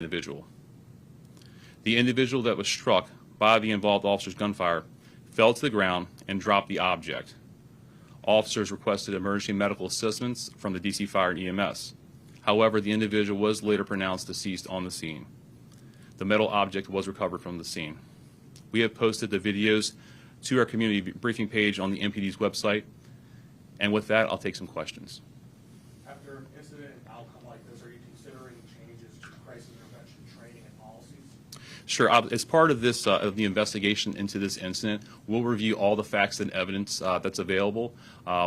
individual. The individual that was struck by the involved officer's gunfire fell to the ground and dropped the object. Officers requested emergency medical assistance from the DC Fire and EMS. However, the individual was later pronounced deceased on the scene. The metal object was recovered from the scene. We have posted the videos to our community briefing page on the MPD's website. And with that, I'll take some questions. After an incident and outcome like this, are you considering changes to crisis intervention training and policies? Sure. As part of this, of the investigation into this incident, we'll review all the facts and evidence that's available.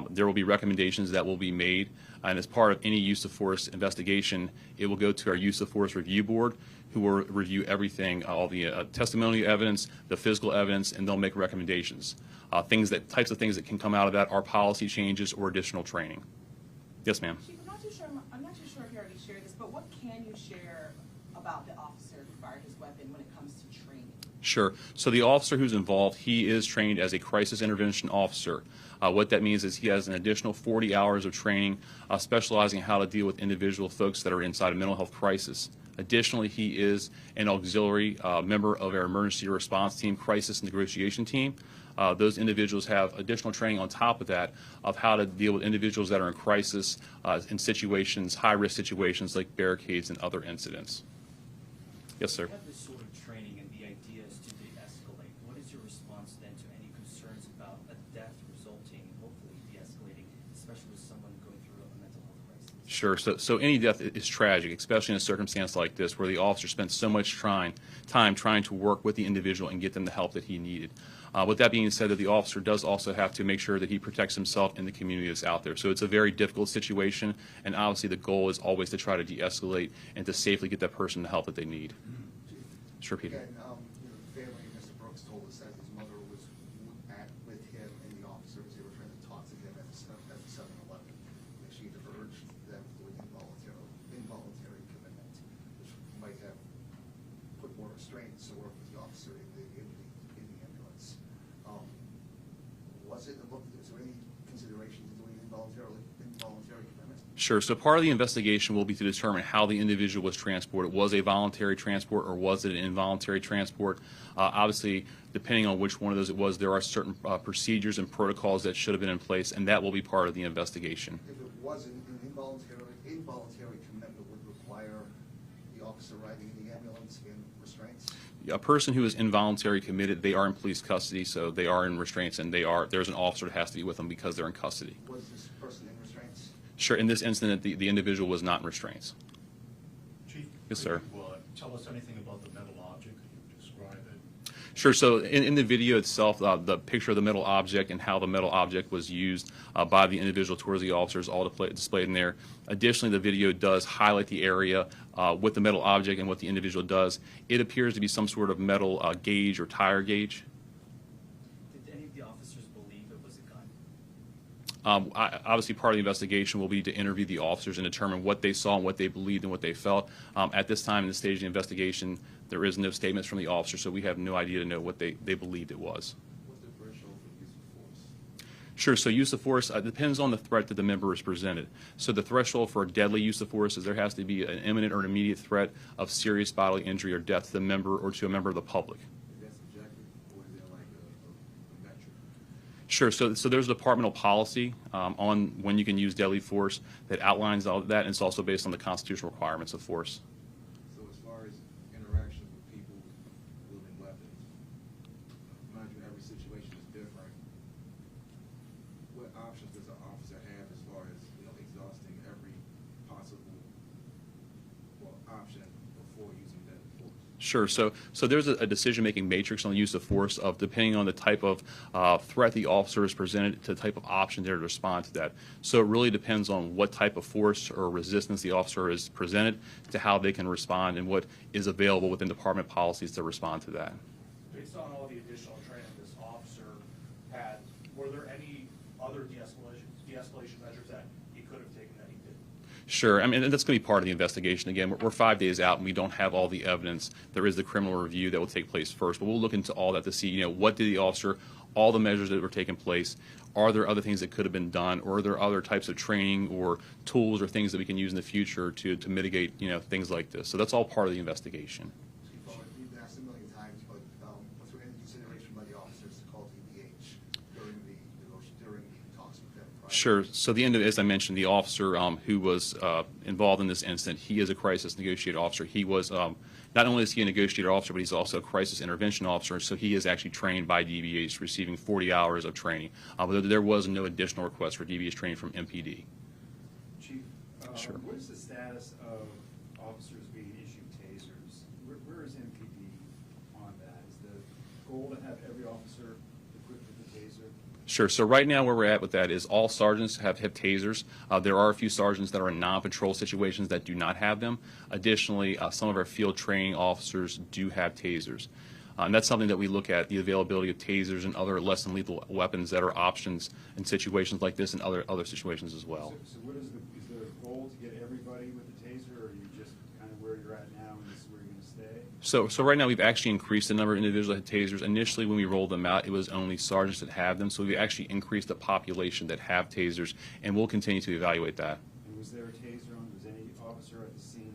There will be recommendations that will be made, and as part of any use of force investigation, it will go to our use of force review board, who will review everything, all the testimonial evidence, the physical evidence, and they'll make recommendations. Types of things that can come out of that are policy changes or additional training. Yes, ma'am. Chief, I'm not too sure if you already shared this, but what can you share about the officer who fired his weapon when it comes to training? Sure. So the officer who's involved, he is trained as a crisis intervention officer. What that means is he has an additional 40 hours of training specializing in how to deal with individual folks that are inside a mental health crisis. Additionally, he is an auxiliary member of our emergency response team, crisis negotiation team. Those individuals have additional training on top of that of how to deal with individuals that are in crisis in situations, high-risk situations like barricades and other incidents. Yes, sir. You have this sort of training, and the idea is to de-escalate. What is your response then to any concerns about a death resulting, hopefully de-escalating, especially with someone going through a mental health crisis? Sure. So any death is tragic, especially in a circumstance like this where the officer spent so much time trying to work with the individual and get them the help that he needed. With that being said, that the officer does also have to make sure that he protects himself and the community that's out there. So it's a very difficult situation, and obviously the goal is always to try to de-escalate and to safely get that person the help that they need. Sure, Peter. Again, the family of Mr. Brooks told us that his mother was with him and the officers. They were trying to talk to him at the 7-Eleven. And she urged them to do an involuntary commitment, which might have put more restraints to work with the officer in the ambulance. Was there any consideration to doing involuntary commitment? Sure. So part of the investigation will be to determine how the individual was transported. Was a voluntary transport or was it an involuntary transport? Obviously, depending on which one of those it was, there are certain procedures and protocols that should have been in place, and that will be part of the investigation. If it wasn't, an involuntary commitment would require the officer riding in the ambulance in restraints? A person who is involuntary committed, they are in police custody, so they are in restraints, and there's an officer that has to be with them because they're in custody. Was this person in restraints? Sure. In this incident, the individual was not in restraints. Chief, Yes, sir. Could you tell us anything about the metal object? Could you describe it? Sure. So in the video itself, the picture of the metal object and how the metal object was used by the individual towards the officers, all displayed in there. Additionally, the video does highlight the area with the metal object and what the individual does. It appears to be some sort of metal gauge or tire gauge. Did any of the officers believe it was a gun? Obviously, part of the investigation will be to interview the officers and determine what they saw and what they believed and what they felt. At this time, in the stage of the investigation, there is no statements from the officer, so we have no idea to know what they believed it was. What's the threshold for use of force? Sure. So use of force depends on the threat that the member is presented. So the threshold for deadly use of force is there has to be an imminent or an immediate threat of serious bodily injury or death to the member or to a member of the public. Is that subjective, or is there like a metric? Sure. So there's a departmental policy on when you can use deadly force that outlines all of that, and it's also based on the constitutional requirements of force. So as far as interactions with people wielding weapons, mind you, every situation is different. What options does an officer have as far as, exhausting every possible option before using deadly force? Sure. So there's a decision-making matrix on the use of force of depending on the type of threat the officer is presented to the type of option there to respond to that. So it really depends on what type of force or resistance the officer is presented to how they can respond and what is available within department policies to respond to that. Based on all the additional training this officer had, were there any other de-escalation measures that he could have taken that he didn't? Sure. I mean, that's going to be part of the investigation. Again, we're 5 days out and we don't have all the evidence. There is the criminal review that will take place first, but we'll look into all that to see, what did the officer all the measures that were taking place. Are there other things that could have been done, or are there other types of training or tools or things that we can use in the future to mitigate, things like this? So that's all part of the investigation. Chief, you've been asked a million times, but was there any consideration by the officers to call DBH during the talks with them? Sure. So as I mentioned, the officer who was involved in this incident, he is a crisis negotiator officer. He was not only is he a negotiator officer, but he's also a crisis intervention officer. So he is actually trained by DBH, receiving 40 hours of training. But there was no additional request for DBH training from MPD. Chief, Sure. what is the status of officers being issued tasers? Where is MPD on that? Is the goal to have every officer equipped with a taser? Sure. So right now where we're at with that is all sergeants have tasers. There are a few sergeants that are in non-patrol situations that do not have them. Additionally, some of our field training officers do have tasers. And that's something that we look at, the availability of tasers and other less than lethal weapons that are options in situations like this and other situations as well. So what is there a goal to get everybody with a taser, or are you just kind of where you're at now and this is where you're going to stay? So right now we've actually increased the number of individuals that have tasers. Initially when we rolled them out, it was only sergeants that have them. So we actually increased the population that have tasers, and we'll continue to evaluate that. And was there a taser on, was any officer at the scene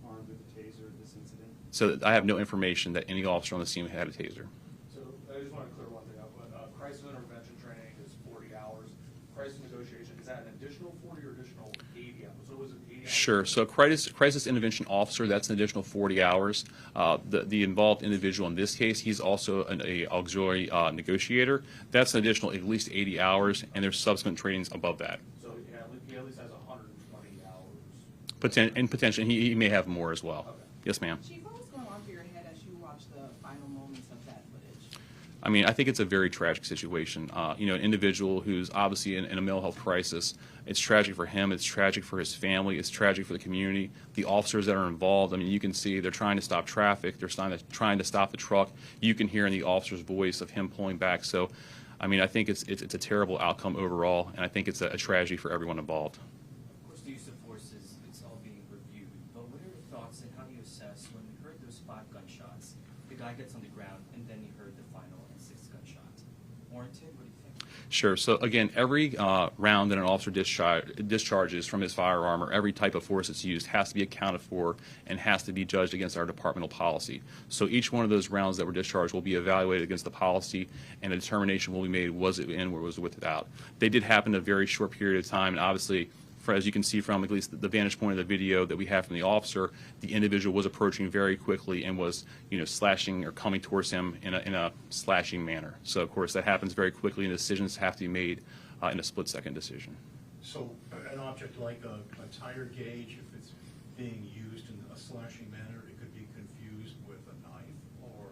armed with a taser at this incident? So I have no information that any officer on the scene had a taser. So I just want to clear one thing up. Crisis intervention training is 40 hours. Crisis negotiation, is that an additional 40 or additional 80 hours? So was it 80 hours? Sure. So crisis intervention officer, that's an additional 40 hours. The involved individual in this case, he's also an auxiliary negotiator. That's an additional at least 80 hours, and there's subsequent trainings above that. So he at least has 120 hours. Potentially, he may have more as well. Okay. Yes, ma'am. Chief, what was going on through your head as you watched the final moments of that footage? I mean, I think it's a very tragic situation. An individual who's obviously in a mental health crisis, it's tragic for him, it's tragic for his family, it's tragic for the community. The officers that are involved, I mean, you can see they're trying to stop traffic, they're trying to stop the truck. You can hear in the officer's voice of him pulling back. So, I mean, I think it's a terrible outcome overall, and I think it's a tragedy for everyone involved. Of course, the use of force it's all being reviewed, but what are your thoughts and how do you assess when we heard those 5 gunshots, the guy gets on the ground, and then you heard the final and 6th gunshot? Warranted? What do you think? Sure. So again, every round that an officer discharges from his firearm, or every type of force that's used, has to be accounted for and has to be judged against our departmental policy. So each one of those rounds that were discharged will be evaluated against the policy, and a determination will be made: was it in or was it without? They did happen in a very short period of time, and obviously, as you can see from at least the vantage point of the video that we have from the officer, the individual was approaching very quickly and was, slashing or coming towards him in a slashing manner. So of course that happens very quickly, and decisions have to be made in a split-second decision. So an object like a tire gauge, if it's being used in a slashing manner, it could be confused with a knife, or?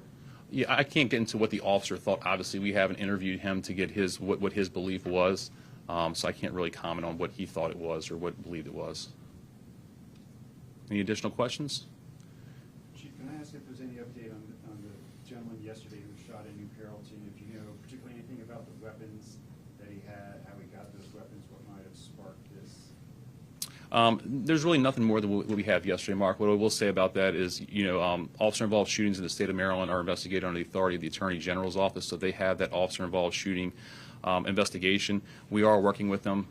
Yeah, I can't get into what the officer thought. Obviously, we haven't interviewed him to get what his belief was. So I can't really comment on what he thought it was or what he believed it was. Any additional questions? Chief, can I ask if there's any update on the gentleman yesterday who shot in New Carrollton? If you know particularly anything about the weapons that he had, how he got those weapons, what might have sparked this? There's really nothing more than what we have yesterday, Mark. What I will say about that is, officer-involved shootings in the state of Maryland are investigated under the authority of the Attorney General's office, so they have that officer-involved shooting investigation. We are working with them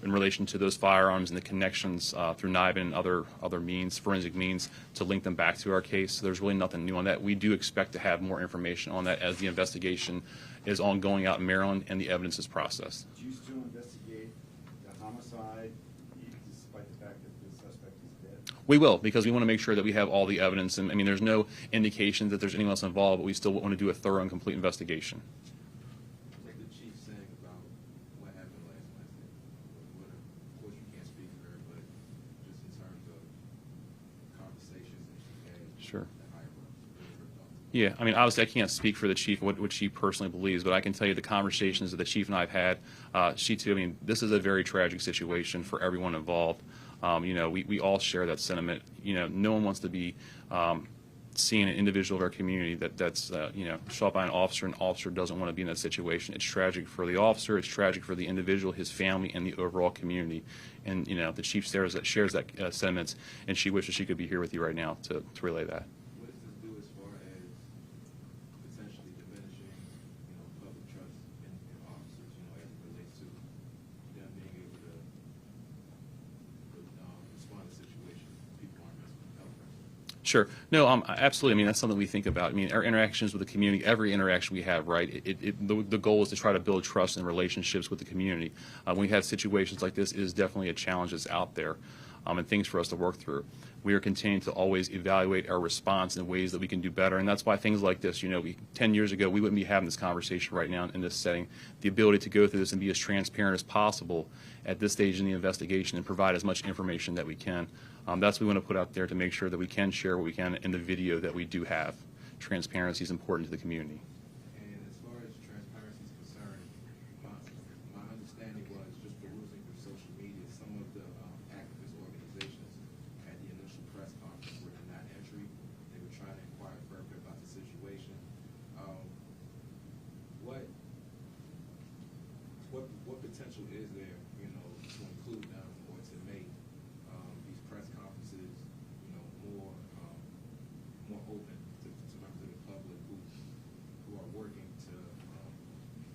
in relation to those firearms and the connections through NIBIN and other means, forensic means, to link them back to our case. So there's really nothing new on that. We do expect to have more information on that as the investigation is ongoing out in Maryland and the evidence is processed. Do you still investigate the homicide despite the fact that the suspect is dead? We will, because we want to make sure that we have all the evidence. And I mean, there's no indication that there's anyone else involved, but we still want to do a thorough and complete investigation. Like the chief saying about what happened last Wednesday. Of course, you can't speak for her, but just in terms of conversations that she had. Sure. At higher ups, what are your thoughts? Yeah, I mean, obviously I can't speak for the chief, what she personally believes, but I can tell you the conversations that the chief and I have had, she too, I mean, this is a very tragic situation for everyone involved. We all share that sentiment. No one wants to be seeing an individual of our community that's shot by an officer doesn't want to be in that situation. It's tragic for the officer, it's tragic for the individual, his family, and the overall community. And, the chief shares that sentiments, and she wishes she could be here with you right now to relay that. What does this do as far as potentially diminishing, public trust Sure. No, absolutely. I mean, that's something we think about. I mean, our interactions with the community, every interaction we have, right, the goal is to try to build trust and relationships with the community. When we have situations like this, it is definitely a challenge that's out there and things for us to work through. We are continuing to always evaluate our response in ways that we can do better, and that's why things like this, 10 years ago, we wouldn't be having this conversation right now in this setting. The ability to go through this and be as transparent as possible at this stage in the investigation and provide as much information that we can. That's what we want to put out there to make sure that we can share what we can in the video that we do have. Transparency is important to the community. And as far as transparency is concerned, my understanding was, just perusing through social media, some of the activist organizations at the initial press conference were denied entry. They were trying to inquire further about the situation. What potential is there, to include them or to make these press conferences, more open to members of the public who are working to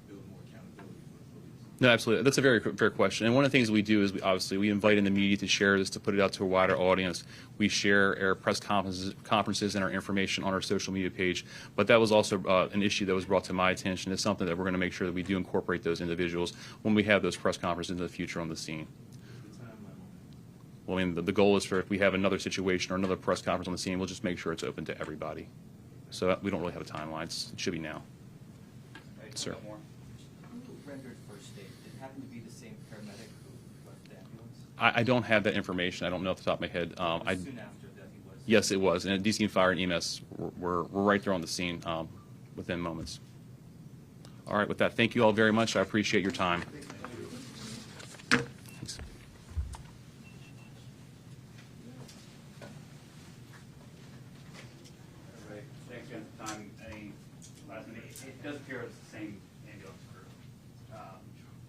build more accountability for the police? No, absolutely. That's a very fair question. And one of the things we do is we invite in the media to share this, to put it out to a wider audience. We share our press conferences and our information on our social media page. But that was also an issue that was brought to my attention. It's something that we're going to make sure that we do incorporate those individuals when we have those press conferences in the future on the scene. What's the timeline on that? Well, I mean, the goal is for if we have another situation or another press conference on the scene, we'll just make sure it's open to everybody. So we don't really have a timeline. It should be now. Right, Sir. More. Who rendered first aid? Did it happen to be the same paramedic who left the ambulance? I don't have that information. I don't know off the top of my head. Soon after that he was. Yes, it was. And DC Fire and EMS were right there on the scene within moments. All right, with that, thank you all very much. I appreciate your time. Thanks. Everybody, thanks again for the time. Any last minute, it does appear it's the same ambulance crew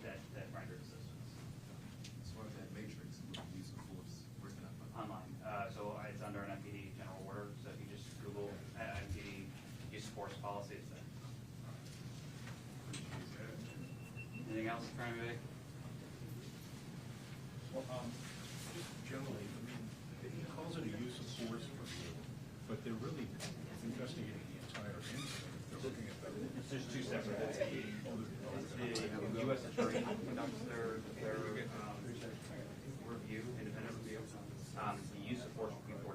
that rendered assistance As far as that matrix, with the use of force, where's that? online. So it's under an MPD general order, so if you just Google MPD use of force policy, it's there. Anything else for anybody? Well, just generally, I mean, he calls it a use of force, but they're really investigating the entire incident. They're looking at that. There's two separate. The U.S. Attorney conducts their review, independent review.